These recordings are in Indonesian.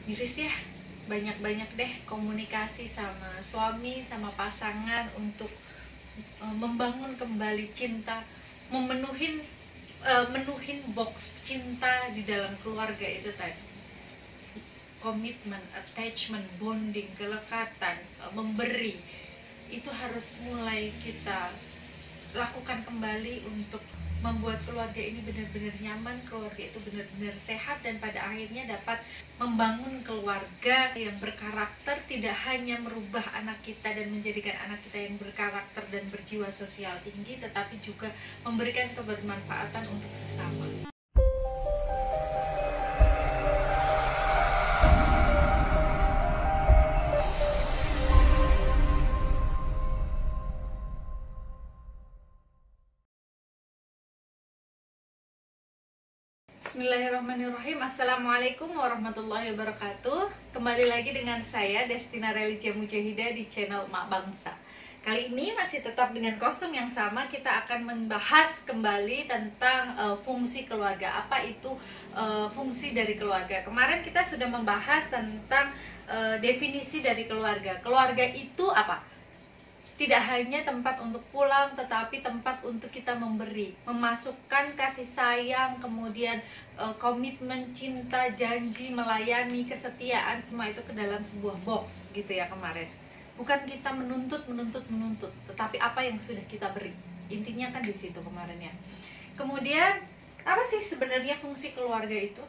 Iris ya, banyak-banyak deh komunikasi sama suami, sama pasangan untuk membangun kembali cinta, menuhin box cinta di dalam keluarga itu tadi. Komitmen, attachment, bonding, kelekatan, memberi, itu harus mulai kita lakukan kembali untuk membuat keluarga ini benar-benar nyaman, keluarga itu benar-benar sehat, dan pada akhirnya dapat membangun keluarga yang berkarakter, tidak hanya merubah anak kita dan menjadikan anak kita yang berkarakter dan berjiwa sosial tinggi, tetapi juga memberikan kebermanfaatan untuk sesama. Bismillahirrahmanirrahim. Assalamualaikum warahmatullahi wabarakatuh. Kembali lagi dengan saya Destina Religia Mujahidah di channel Mak Bangsa. Kali ini masih tetap dengan kostum yang sama. Kita akan membahas kembali tentang fungsi keluarga. Apa itu fungsi dari keluarga? Kemarin kita sudah membahas tentang definisi dari keluarga. Keluarga itu apa? Tidak hanya tempat untuk pulang, tetapi tempat untuk kita memberi, memasukkan kasih sayang, kemudian komitmen, cinta, janji, melayani, kesetiaan, semua itu ke dalam sebuah box gitu ya kemarin. Bukan kita menuntut, tetapi apa yang sudah kita beri. Intinya kan di situ kemarin ya. Kemudian apa sih sebenarnya fungsi keluarga itu?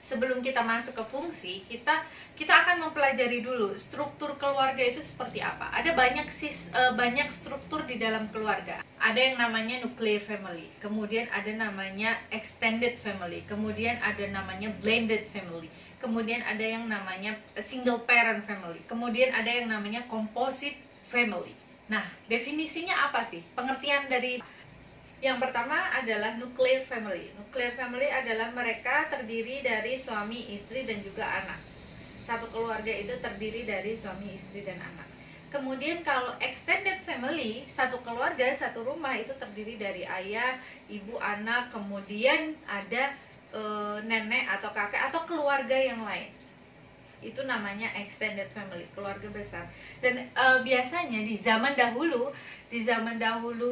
Sebelum kita masuk ke fungsi, kita akan mempelajari dulu struktur keluarga itu seperti apa. Ada banyak struktur di dalam keluarga. Ada yang namanya nuclear family, kemudian ada namanya extended family, kemudian ada namanya blended family, kemudian ada yang namanya single parent family, kemudian ada yang namanya composite family. Nah, definisinya apa sih? Pengertian dari yang pertama adalah nuclear family. Nuclear family adalah mereka terdiri dari suami, istri, dan juga anak. Satu keluarga itu terdiri dari suami, istri, dan anak. Kemudian kalau extended family, satu keluarga, satu rumah itu terdiri dari ayah, ibu, anak, kemudian ada nenek atau kakek atau keluarga yang lain. Itu namanya extended family, keluarga besar. Dan biasanya di zaman dahulu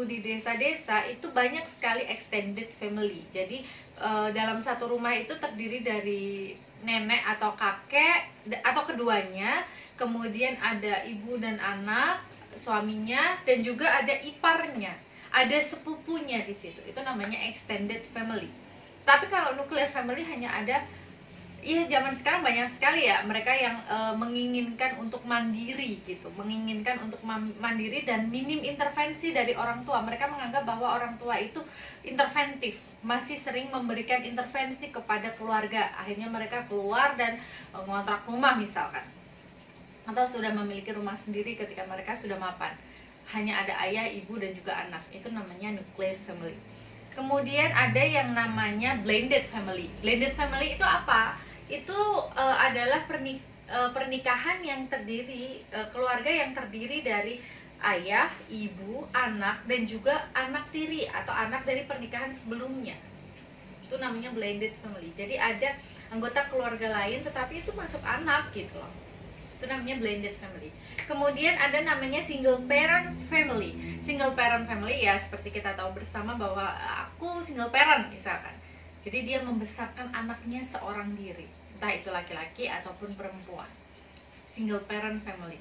di desa-desa itu banyak sekali extended family. Jadi dalam satu rumah itu terdiri dari nenek atau kakek atau keduanya, kemudian ada ibu dan anak, suaminya, dan juga ada iparnya, ada sepupunya di situ. Itu namanya extended family. Tapi kalau nuclear family hanya ada, iya, zaman sekarang banyak sekali ya mereka yang menginginkan untuk mandiri gitu, menginginkan untuk mandiri dan minim intervensi dari orang tua. Mereka menganggap bahwa orang tua itu interventif, masih sering memberikan intervensi kepada keluarga. Akhirnya mereka keluar dan ngontrak rumah misalkan, atau sudah memiliki rumah sendiri ketika mereka sudah mapan. Hanya ada ayah, ibu, dan juga anak. Itu namanya nuclear family. Kemudian ada yang namanya blended family. Blended family itu apa? Itu adalah pernikahan yang terdiri, keluarga yang terdiri dari ayah, ibu, anak, dan juga anak tiri atau anak dari pernikahan sebelumnya. Itu namanya blended family. Jadi ada anggota keluarga lain tetapi itu masuk anak gitu loh. Itu namanya blended family. Kemudian ada namanya single parent family. Single parent family ya seperti kita tahu bersama bahwa aku single parent misalkan. Jadi dia membesarkan anaknya seorang diri, entah itu laki-laki ataupun perempuan. Single parent family.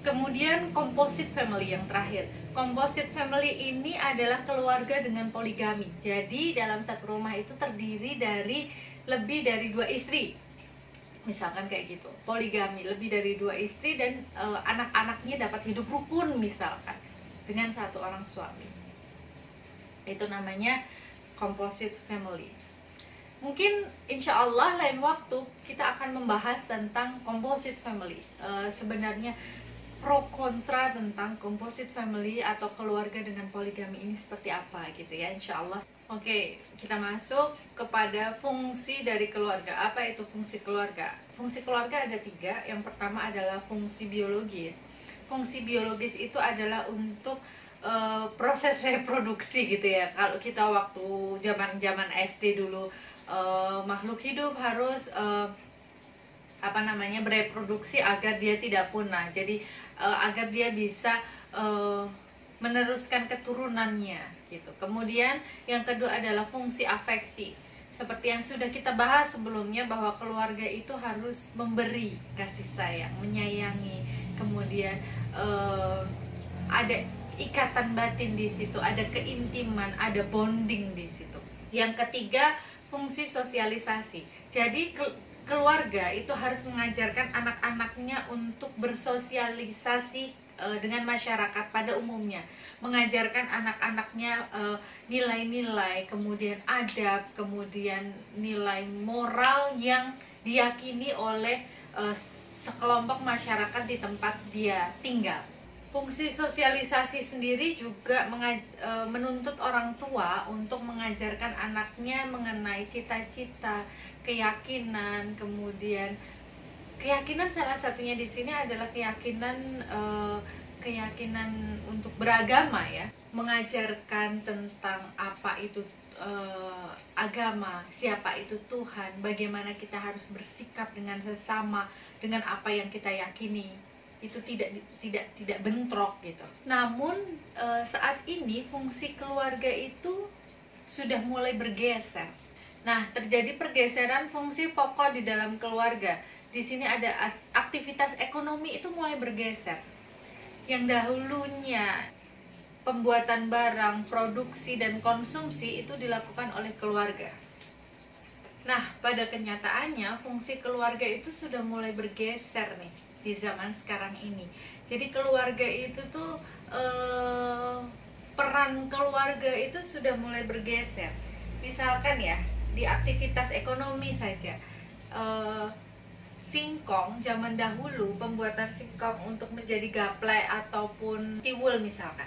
Kemudian composite family yang terakhir. Composite family ini adalah keluarga dengan poligami. Jadi dalam satu rumah itu terdiri dari lebih dari 2 istri. Misalkan kayak gitu, poligami, lebih dari 2 istri dan anak-anaknya dapat hidup rukun misalkan dengan satu orang suami. Itu namanya composite family. Mungkin insya Allah lain waktu kita akan membahas tentang composite family. Sebenarnya pro kontra tentang composite family atau keluarga dengan poligami ini seperti apa gitu ya, insya Allah. Oke, kita masuk kepada fungsi dari keluarga. Apa itu fungsi keluarga? Fungsi keluarga ada 3. Yang pertama adalah fungsi biologis. Fungsi biologis itu adalah untuk proses reproduksi gitu ya. Kalau kita waktu zaman SD dulu, makhluk hidup harus bereproduksi agar dia tidak punah. Jadi agar dia bisa meneruskan keturunannya gitu. Kemudian yang kedua adalah fungsi afeksi. Seperti yang sudah kita bahas sebelumnya, bahwa keluarga itu harus memberi kasih sayang, menyayangi. Kemudian ada ikatan batin di situ, ada keintiman, ada bonding di situ. Yang ketiga, fungsi sosialisasi. Jadi keluarga itu harus mengajarkan anak-anaknya untuk bersosialisasi dengan masyarakat pada umumnya, mengajarkan anak-anaknya nilai-nilai, kemudian adab, kemudian nilai moral yang diyakini oleh sekelompok masyarakat di tempat dia tinggal. Fungsi sosialisasi sendiri juga menuntut orang tua untuk mengajarkan anaknya mengenai cita-cita, keyakinan, kemudian keyakinan salah satunya di sini adalah keyakinan untuk beragama ya, mengajarkan tentang apa itu agama, siapa itu Tuhan, bagaimana kita harus bersikap dengan sesama, dengan apa yang kita yakini. Itu tidak bentrok gitu. Namun saat ini fungsi keluarga itu sudah mulai bergeser. Nah, terjadi pergeseran fungsi pokok di dalam keluarga. Di sini ada aktivitas ekonomi itu mulai bergeser. Yang dahulunya pembuatan barang, produksi dan konsumsi itu dilakukan oleh keluarga. Nah, pada kenyataannya fungsi keluarga itu sudah mulai bergeser nih di zaman sekarang ini. Jadi keluarga itu tuh peran keluarga itu sudah mulai bergeser. Misalkan ya, di aktivitas ekonomi saja, singkong zaman dahulu, pembuatan singkong untuk menjadi gaplek ataupun tiwul misalkan,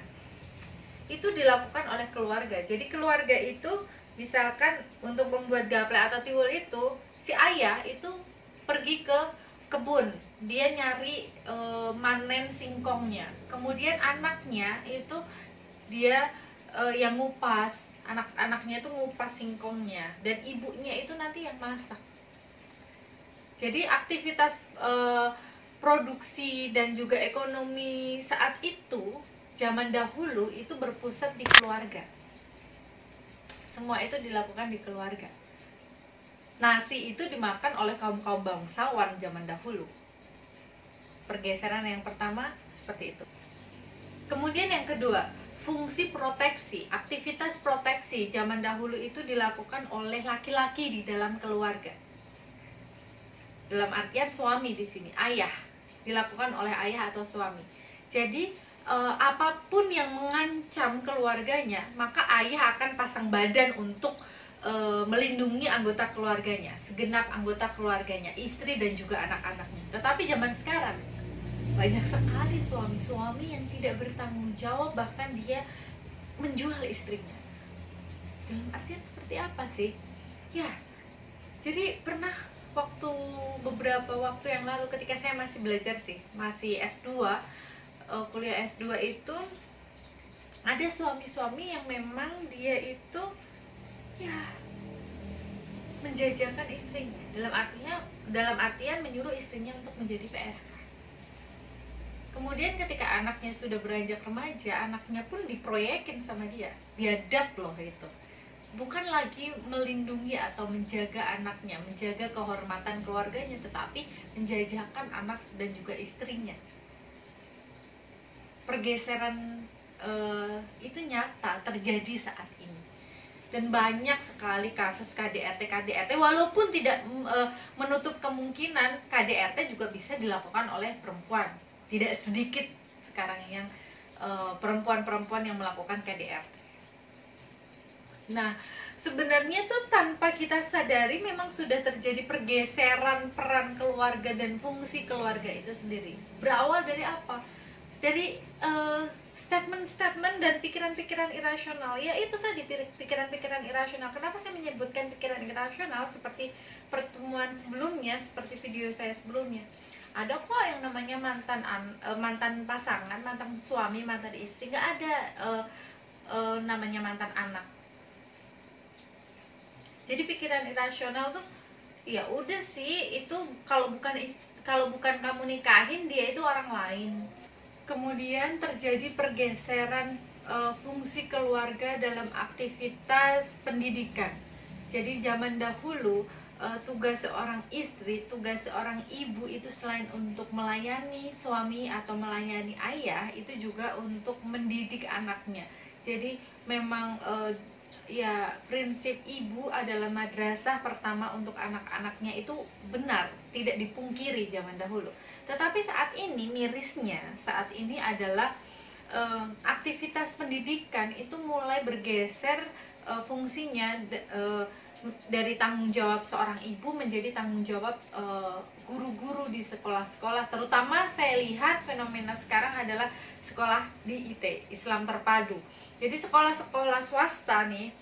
itu dilakukan oleh keluarga. Jadi keluarga itu misalkan untuk membuat gaplek atau tiwul itu, si ayah itu pergi ke kebun, dia nyari manen singkongnya. Kemudian anaknya itu dia yang ngupas, anak-anaknya itu ngupas singkongnya, dan ibunya itu nanti yang masak. Jadi aktivitas produksi dan juga ekonomi saat itu, zaman dahulu itu berpusat di keluarga. Semua itu dilakukan di keluarga. Nasi itu dimakan oleh kaum-kaum bangsawan zaman dahulu. Pergeseran yang pertama seperti itu. Kemudian yang kedua, fungsi proteksi. Aktivitas proteksi zaman dahulu itu dilakukan oleh laki-laki di dalam keluarga. Dalam artian suami di sini, ayah. Dilakukan oleh ayah atau suami. Jadi apapun yang mengancam keluarganya, maka ayah akan pasang badan untuk melindungi anggota keluarganya, segenap anggota keluarganya, istri dan juga anak-anaknya. Tetapi zaman sekarang banyak sekali suami-suami yang tidak bertanggung jawab, bahkan dia menjual istrinya. Dalam artian seperti apa sih? Ya, jadi pernah beberapa waktu yang lalu ketika saya masih belajar masih S2, kuliah S2 itu, ada suami-suami yang memang dia itu menjajakan istrinya, dalam artian menyuruh istrinya untuk menjadi PSK. Kemudian ketika anaknya sudah beranjak remaja, anaknya pun diproyekin sama dia, biadab loh itu. Bukan lagi melindungi atau menjaga anaknya, menjaga kehormatan keluarganya, tetapi menjajakan anak dan juga istrinya. Pergeseran itu nyata terjadi saat ini. Dan banyak sekali kasus KDRT, walaupun tidak menutup kemungkinan KDRT juga bisa dilakukan oleh perempuan. Tidak sedikit sekarang yang perempuan-perempuan yang melakukan KDRT. Nah, sebenarnya tuh tanpa kita sadari memang sudah terjadi pergeseran peran keluarga dan fungsi keluarga itu sendiri. Berawal dari apa? Dari statement-statement dan pikiran-pikiran irasional. Ya itu tadi, pikiran-pikiran irasional. Kenapa saya menyebutkan pikiran irasional? Seperti pertemuan sebelumnya, seperti video saya sebelumnya, Ada kok yang namanya mantan pasangan, mantan suami, mantan istri. Nggak ada namanya mantan anak. Jadi pikiran irasional tuh ya udah sih, itu kalau bukan kamu nikahin dia itu orang lain. Kemudian terjadi pergeseran fungsi keluarga dalam aktivitas pendidikan. Jadi zaman dahulu tugas seorang istri, tugas seorang ibu itu selain untuk melayani suami atau melayani ayah, itu juga untuk mendidik anaknya. Jadi memang ya prinsip ibu adalah madrasah pertama untuk anak-anaknya, itu benar, tidak dipungkiri zaman dahulu. Tetapi saat ini mirisnya, saat ini adalah aktivitas pendidikan itu mulai bergeser fungsinya dari tanggung jawab seorang ibu menjadi tanggung jawab guru-guru di sekolah-sekolah. Terutama saya lihat fenomena sekarang adalah sekolah di IT, Islam Terpadu. Jadi sekolah-sekolah swasta nih,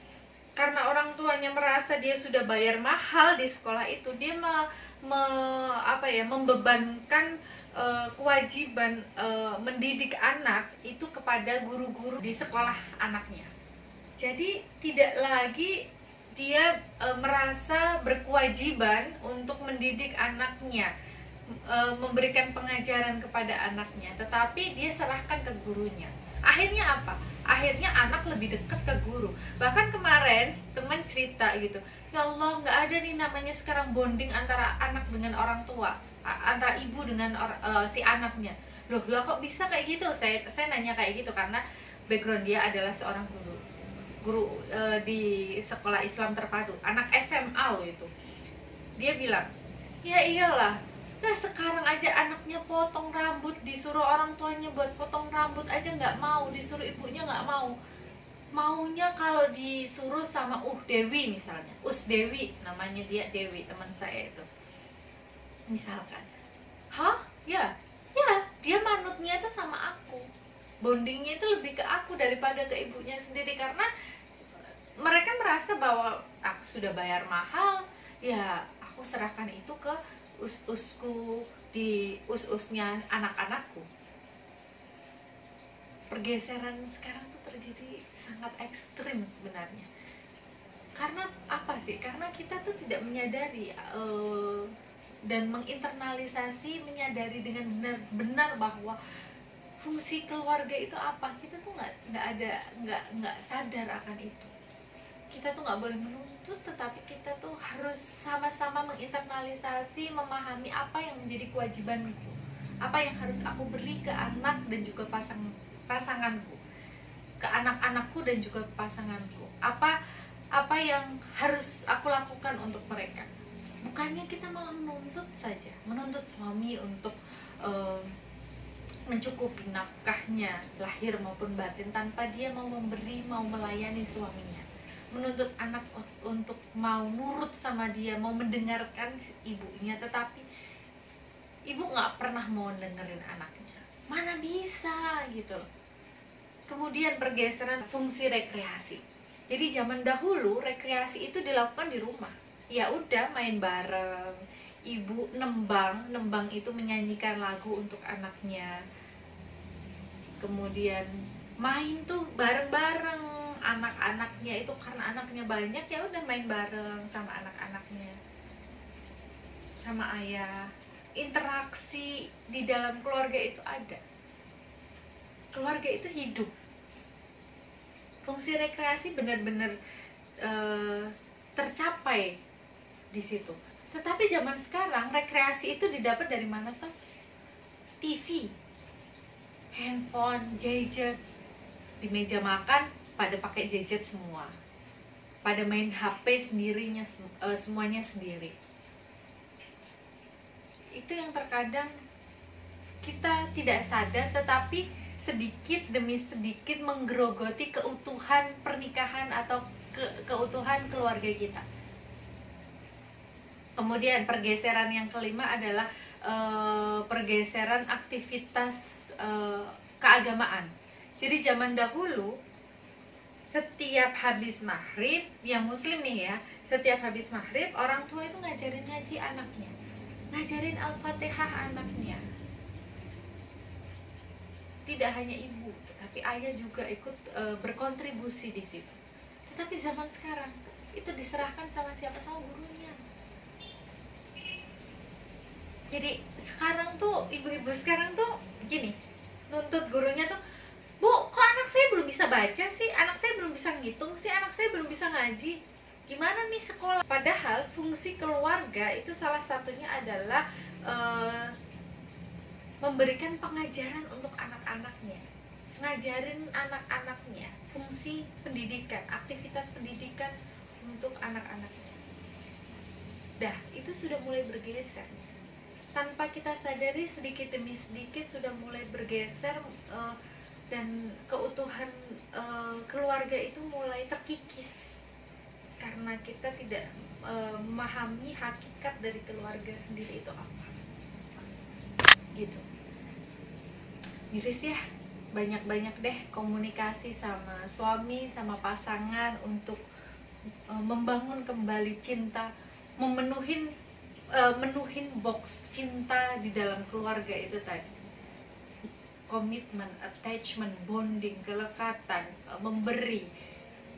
karena orang tuanya merasa dia sudah bayar mahal di sekolah itu, dia membebankan kewajiban mendidik anak itu kepada guru-guru di sekolah anaknya. Jadi tidak lagi dia merasa berkewajiban untuk mendidik anaknya, memberikan pengajaran kepada anaknya, tetapi dia serahkan ke gurunya. Akhirnya apa? Akhirnya anak lebih dekat ke guru. Bahkan kemarin teman cerita gitu, ya Allah, nggak ada nih namanya sekarang bonding antara anak dengan orang tua, antara ibu dengan si anaknya. Loh kok bisa kayak gitu? Saya nanya kayak gitu karena background dia adalah seorang guru di sekolah Islam Terpadu, anak SMA loh itu. Dia bilang, ya iyalah, nah sekarang aja anaknya potong rambut, disuruh orang tuanya buat potong rambut aja nggak mau, disuruh ibunya nggak mau. Maunya kalau disuruh sama Dewi misalnya, Dewi namanya, dia Dewi, teman saya itu misalkan. Ya dia manutnya itu sama aku, bondingnya itu lebih ke aku daripada ke ibunya sendiri, karena mereka merasa bahwa aku sudah bayar mahal, ya aku serahkan itu ke us-usku, di us-usnya anak-anakku. Pergeseran sekarang tuh terjadi sangat ekstrim sebenarnya. Karena apa sih? Karena kita tuh tidak menyadari dan menginternalisasi, menyadari dengan benar-benar bahwa fungsi keluarga itu apa. Kita tuh nggak sadar akan itu. Kita tuh nggak boleh menuntut, tetapi kita tuh harus sama-sama menginternalisasi, memahami apa yang menjadi kewajibanku, apa yang harus aku beri ke anak dan juga pasanganku, ke anak-anakku dan juga ke pasanganku. Apa yang harus aku lakukan untuk mereka. Bukannya kita malah menuntut saja, menuntut suami untuk mencukupi nafkahnya lahir maupun batin tanpa dia mau memberi, mau melayani suaminya. Menuntut anak untuk mau nurut sama dia, mau mendengarkan ibunya, tetapi ibu nggak pernah mau dengerin anaknya. Mana bisa gitu loh. Kemudian pergeseran fungsi rekreasi. Jadi zaman dahulu rekreasi itu dilakukan di rumah. Ya udah, main bareng, ibu nembang itu menyanyikan lagu untuk anaknya. Kemudian main tuh bareng-bareng anak-anaknya itu, karena anaknya banyak ya udah main bareng sama anak-anaknya, sama ayah. Interaksi di dalam keluarga itu ada. Keluarga itu hidup. Fungsi rekreasi benar-benar tercapai di situ. Tetapi zaman sekarang rekreasi itu didapat dari mana tuh? TV, handphone, gadget. Di meja makan pada pakai gadget semua, pada main HP sendirinya, semuanya sendiri. Itu yang terkadang kita tidak sadar, tetapi sedikit demi sedikit menggerogoti keutuhan pernikahan atau keutuhan keluarga kita. Kemudian pergeseran yang kelima adalah pergeseran aktivitas keagamaan. Jadi zaman dahulu setiap habis maghrib, yang muslim nih ya, setiap habis maghrib orang tua itu ngajarin ngaji anaknya. ngajarin Al-Fatihah anaknya. Tidak hanya ibu, tetapi ayah juga ikut berkontribusi di situ. Tetapi zaman sekarang itu diserahkan sama siapa? Sama gurunya. Jadi sekarang tuh ibu-ibu sekarang tuh gini, nuntut gurunya tuh, "Bu, kok anak saya belum bisa baca sih? Anak saya belum bisa ngitung sih? Anak saya belum bisa ngaji. Gimana nih sekolah?" Padahal fungsi keluarga itu salah satunya adalah memberikan pengajaran untuk anak-anaknya, ngajarin anak-anaknya, fungsi pendidikan, aktivitas pendidikan untuk anak-anaknya. Dah, itu sudah mulai bergeser. Tanpa kita sadari, sedikit demi sedikit sudah mulai bergeser, dan keutuhan keluarga itu mulai terkikis karena kita tidak memahami hakikat dari keluarga sendiri itu apa. Gitu. Miris ya, banyak-banyak deh komunikasi sama suami, sama pasangan untuk membangun kembali cinta, menuhin box cinta di dalam keluarga itu tadi. Komitmen, attachment, bonding, kelekatan, memberi,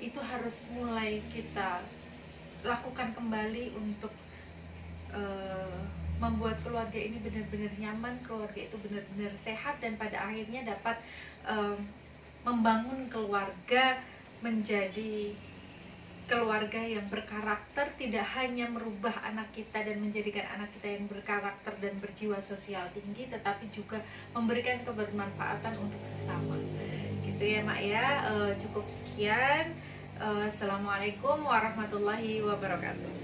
itu harus mulai kita lakukan kembali untuk membuat keluarga ini benar-benar nyaman, keluarga itu benar-benar sehat, dan pada akhirnya dapat membangun keluarga menjadi keluarga yang berkarakter, tidak hanya merubah anak kita dan menjadikan anak kita yang berkarakter dan berjiwa sosial tinggi, tetapi juga memberikan kebermanfaatan untuk sesama. Gitu ya Mak ya. Cukup sekian. Assalamualaikum warahmatullahi wabarakatuh.